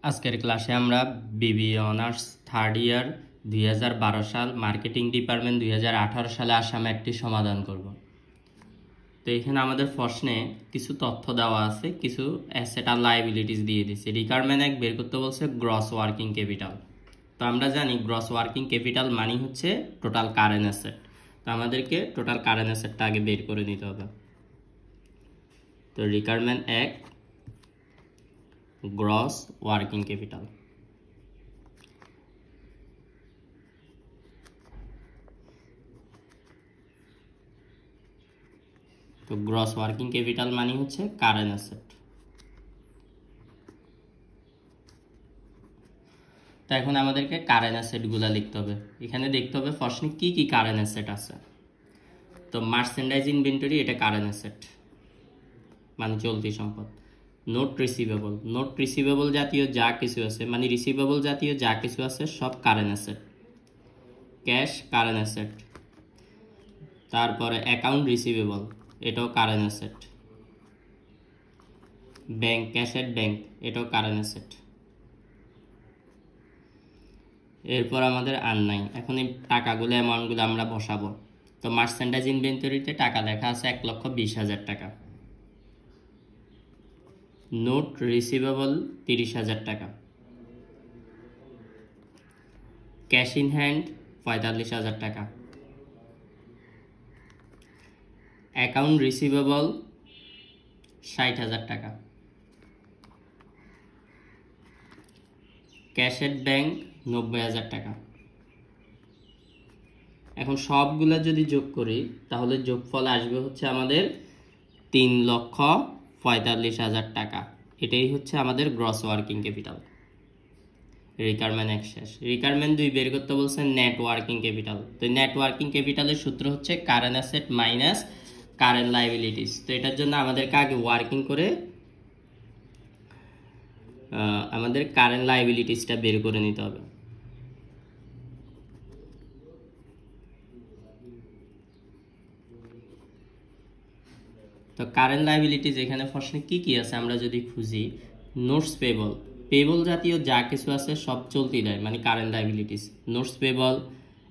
আজকের ক্লাসে আমরা বিবিএ অনার্স থার্ড ইয়ার 2012 সাল মার্কেটিং ডিপার্টমেন্ট 2018 সালে আসা ম্যাথটি সমাধান করব। তো এখানে আমাদের প্রশ্নে কিছু তথ্য দেওয়া আছে, কিছু অ্যাসেট আর লায়াবিলিটিস দিয়ে দিয়েছে। রিকোয়ারমেন্ট 1 বের করতে বলছে গ্রস ওয়ার্কিং ক্যাপিটাল। তো আমরা জানি গ্রস ওয়ার্কিং ক্যাপিটাল মানে হচ্ছে টোটাল কারেন্ট অ্যাসেট। তো আমাদেরকে টোটাল কারেন্ট অ্যাসেটটা আগে বের করে নিতে হবে। তো রিকোয়ারমেন্ট 1 গ্রস ওয়ার্কিং ক্যাপিটাল। তো গ্রস ওয়ার্কিং ক্যাপিটাল মানে হচ্ছে কারেন্ট অ্যাসেট। তো এখন আমাদেরকে কারেন্ট অ্যাসেটগুলো লিখতে হবে। এখানে দেখতে হবে প্রশ্নে কি কি কারেন্ট অ্যাসেট আছে। তো মার্চেন্ডাইজ ইনভেন্টরি এটা কারেন্ট অ্যাসেট মানে চলতি সম্পদ। নোট রিসিভেবল জাতীয় যা কিছু আছে মানে রিসিভেবল জাতীয় যা কিছু আছে সব current asset. Cash current asset. তারপরে অ্যাকাউন্ট রিসিভেবল এটাও কারেন্ট অ্যাসেট। ব্যাংক ক্যাশের ব্যাংক এটাও কারেন্ট অ্যাসেট। এরপর আমাদের আর নাই, এখন এই টাকাগুলো অ্যামাউন্টগুলো আমরা বসাবো। তো মার্চেন্ডাইজ ইনভেন্টরিতে টাকা লেখা আছে 1,20,000 টাকা। নোট রিসিভেবল 30,000 টাকা। ক্যাশ ইন হ্যান্ড 45,000 টাকা। অ্যাকাউন্ট রিসিভেবল 60,000 টাকা। ক্যাশের ব্যাংক 90,000 টাকা। এখন সবগুলা যদি যোগ করি তাহলে যোগফল আসবে হচ্ছে আমাদের 3,45,000 টাকা। এটাই হচ্ছে আমাদের গ্রস ওয়ার্কিং ক্যাপিটাল। রিকোয়ারমেন্ট 1 শেষ। রিকোয়ারমেন্ট 2 বের করতে বলছে নেট ওয়ার্কিং ক্যাপিটাল। তো নেট ওয়ার্কিং ক্যাপিটালের সূত্র হচ্ছে current asset minus current liabilities. তো এটার জন্য আমাদেরকে আগে ওয়ার্কিং করে আমাদের কারেন্ট লায়াবিলিটিসটা বের করে নিতে হবে। তো কারেন্ট লায়াবিলিটিস এখানে প্রশ্নে কি কি আছে আমরা যদি খুঁজি, নোটস পেবল জাতীয় যা কিছু আছে সব চলতি দেয় মানে current liabilities. Notes payable,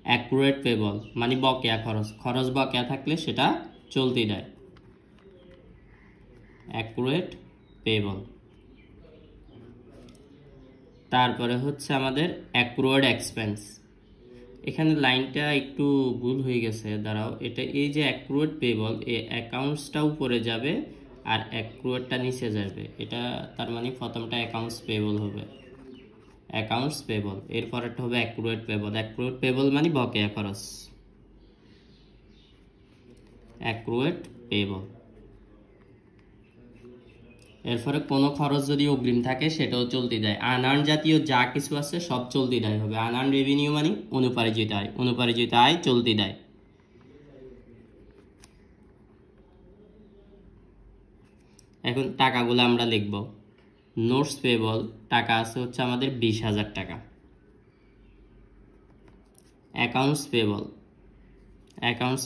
accurate payable মানে বকেয়া খরচ বকেয়া থাকলে সেটা চলতি দেয়, অ্যাকুরেট পেবল। তারপরে হচ্ছে আমাদের অ্যাকুরেট এক্সপেন্স। এখানে লাইনটা একটু ভুল হয়ে গেছে, দাঁড়াও, এটা এই যে অ্যাকুরেট পেবল এই অ্যাকাউন্টসটা উপরে যাবে আর অ্যাকুরেটটা নিচে যাবে, এটা তার মানে প্রথমটা অ্যাকাউন্টস পেবল হবে, অ্যাকাউন্টস পেবল। এরপরেরটা হবে অ্যাকুরেট পেবল মানে বকেয়া খরচ, অ্যাকুরেট পেবল। এরপরে কোনো খরচ যদি অগ্রিম থাকে সেটাও চলতি দেয়। আনআর্ন জাতীয় যা কিছু আছে সব চলতি দেয় হবে। আনআর্ন রেভিনিউ মানে অনুপার্জিত আয় চলতি দেয়। এখন টাকাগুলো আমরা লিখব। নোটস পেবল টাকা আছে হচ্ছে আমাদের 20,000 টাকা। অ্যাকাউন্টস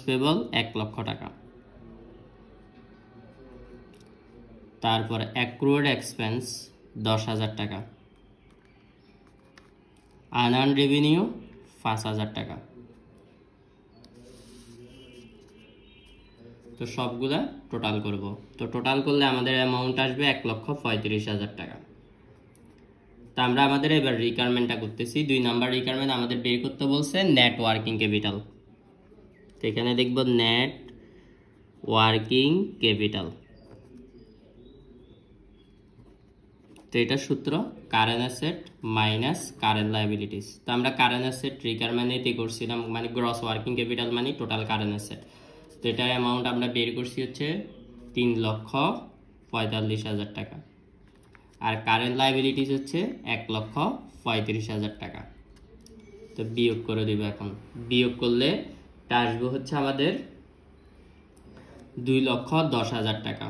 পেবল 1 লক্ষ টাকা। তারপরে অ্যাক্রুয়েড এক্সপেন্স 10,000 টাকা। আনআর্ন রেভিনিউ 5,000 টাকা। তো সবগুলা টোটাল করব। তো টোটাল করলে আমাদের অ্যামাউন্ট আসবে 1,35,000 টাকা। তা আমরা আমাদের এবার রিকোয়ারমেন্টটা করতেছি। 2 নাম্বার রিকোয়ারমেন্ট আমাদের বের করতে বলছে নেট ওয়ার্কিং ক্যাপিটাল। তো এখানে দেখব নেট ওয়ার্কিং ক্যাপিটাল। তো এটা সূত্র current asset minus current liabilities. তো আমরা কারেন্ট অ্যাসেট রিকোয়ারমেন্ট এতে করছিলাম মানে গ্রস ওয়ার্কিং ক্যাপিটাল মানে টোটাল কারেন্ট অ্যাসেট। তো এটার অ্যামাউন্ট আমরা বের করছি হচ্ছে 3,45,000 টাকা। আর কারেন্ট লায়াবিলিটিস হচ্ছে 1,35,000 টাকা। তো বিয়োগ করে দেব। এখন বিয়োগ করলে তা আসবে হচ্ছে আমাদের 2,10,000 টাকা।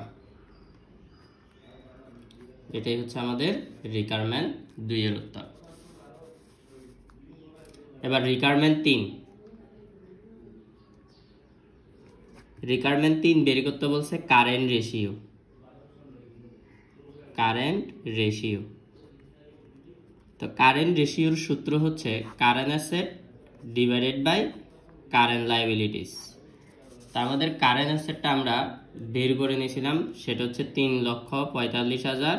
এটাই হচ্ছে আমাদের রিকোয়ারমেন্ট 2 এর উত্তর। এবার রিকোয়ারমেন্ট 3 বের করতে বলছে কারেন্ট রেশিও। তো কারেন্ট রেশিওর সূত্র হচ্ছে current asset divided by current liabilities. তা আমাদের কারেন্ট অ্যাসেটটা আমরা বের করে নিয়েছিলাম, সেটা হচ্ছে 3,45,000,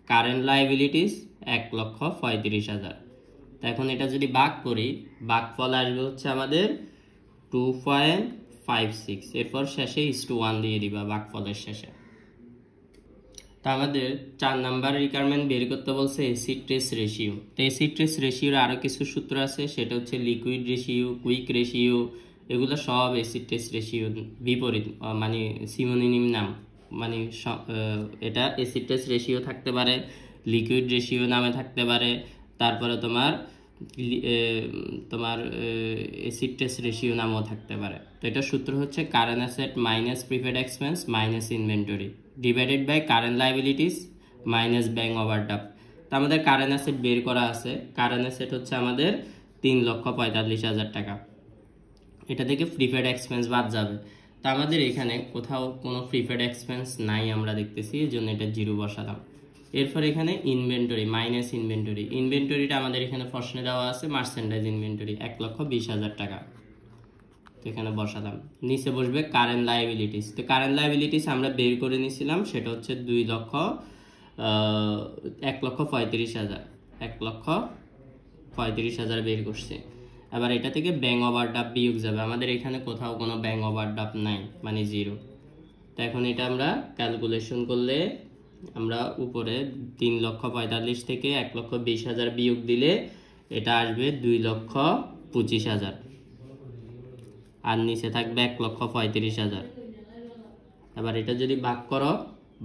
কারেন্ট লায়াবিলিটিস 1,35,000। তো এখন এটা যদি ভাগ করি, ভাগফল আসবে হচ্ছে আমাদের 2.56। এরপর শেষে /1 দিয়ে দিবা ভাগফলের শেষে। তো আমাদের 4 নাম্বার রিকোয়ারমেন্ট বের করতে বলছে অ্যাসিড টেস্ট রেশিও। তো অ্যাসিড টেস্ট রেশিওর আরও কিছু সূত্র আছে, সেটা হচ্ছে লিকুইড রেশিও, কুইক রেশিও, এগুলো সব অ্যাসিড টেস্ট রেশিও বিপরীত, মানে সিনোনিম নাম। মানে এটা অ্যাসিড টেস্ট রেশিও থাকতে পারে, লিকুইড রেশিও নামে থাকতে পারে, তারপরে তোমার অ্যাসিড টেস্ট রেশিও নামও থাকতে পারে। তো এটা সূত্র হচ্ছে current asset minus prepaid expense minus inventory divided by current liabilities minus bank overdraft. তো আমাদের কারেন্ট অ্যাসেট বের করা আছে, কারেন্ট অ্যাসেট হচ্ছে আমাদের 3,45,000 টাকা। এটা থেকে প্রিপেড এক্সপেন্স বাদ যাবে। তো আমাদের এখানে কোথাও কোনো প্রিপেড এক্সপেন্স নাই আমরা দেখতেছি, এই জন্য এটা 0 বসালাম। এরপর এখানে ইনভেন্টরি মাইনাস ইনভেন্টরি, ইনভেন্টরিটা আমাদের এখানে প্রশ্নে দেওয়া আছে মার্চেন্ডাইজ ইনভেন্টরি 1,20,000 টাকা। তো এখানে বসালাম। নিচে বসবে কারেন্ট লায়াবিলিটিস। তো কারেন্ট লায়াবিলিটিস আমরা বের করে নিয়েছিলাম, সেটা হচ্ছে 1,35,000, 1,35,000 বের করছে। এবার এটা থেকে ব্যাংক ওভারড্রাফট বিয়োগ যাবে, আমাদের এখানে কোথাও কোনো ব্যাংক ওভারড্রাফট নাই, মানে 0। তো এখন এটা আমরা ক্যালকুলেশন করলে আমরা উপরে 3,45,000 থেকে 1,20,000 বিয়োগ দিলে এটা আসবে 2,25,000, আর নিচে থাকবে 1,35,000। এবার এটা যদি ভাগ করো,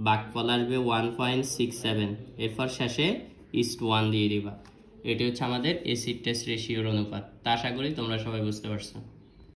ভাগফল আসবে 1.67, এরপর শেষে /1 দিয়ে দিবা। এটি হচ্ছে আমাদের অ্যাসিড টেস্ট রেশিওর অনুপাত। তা আশা করি তোমরা সবাই বুঝতে পারছো।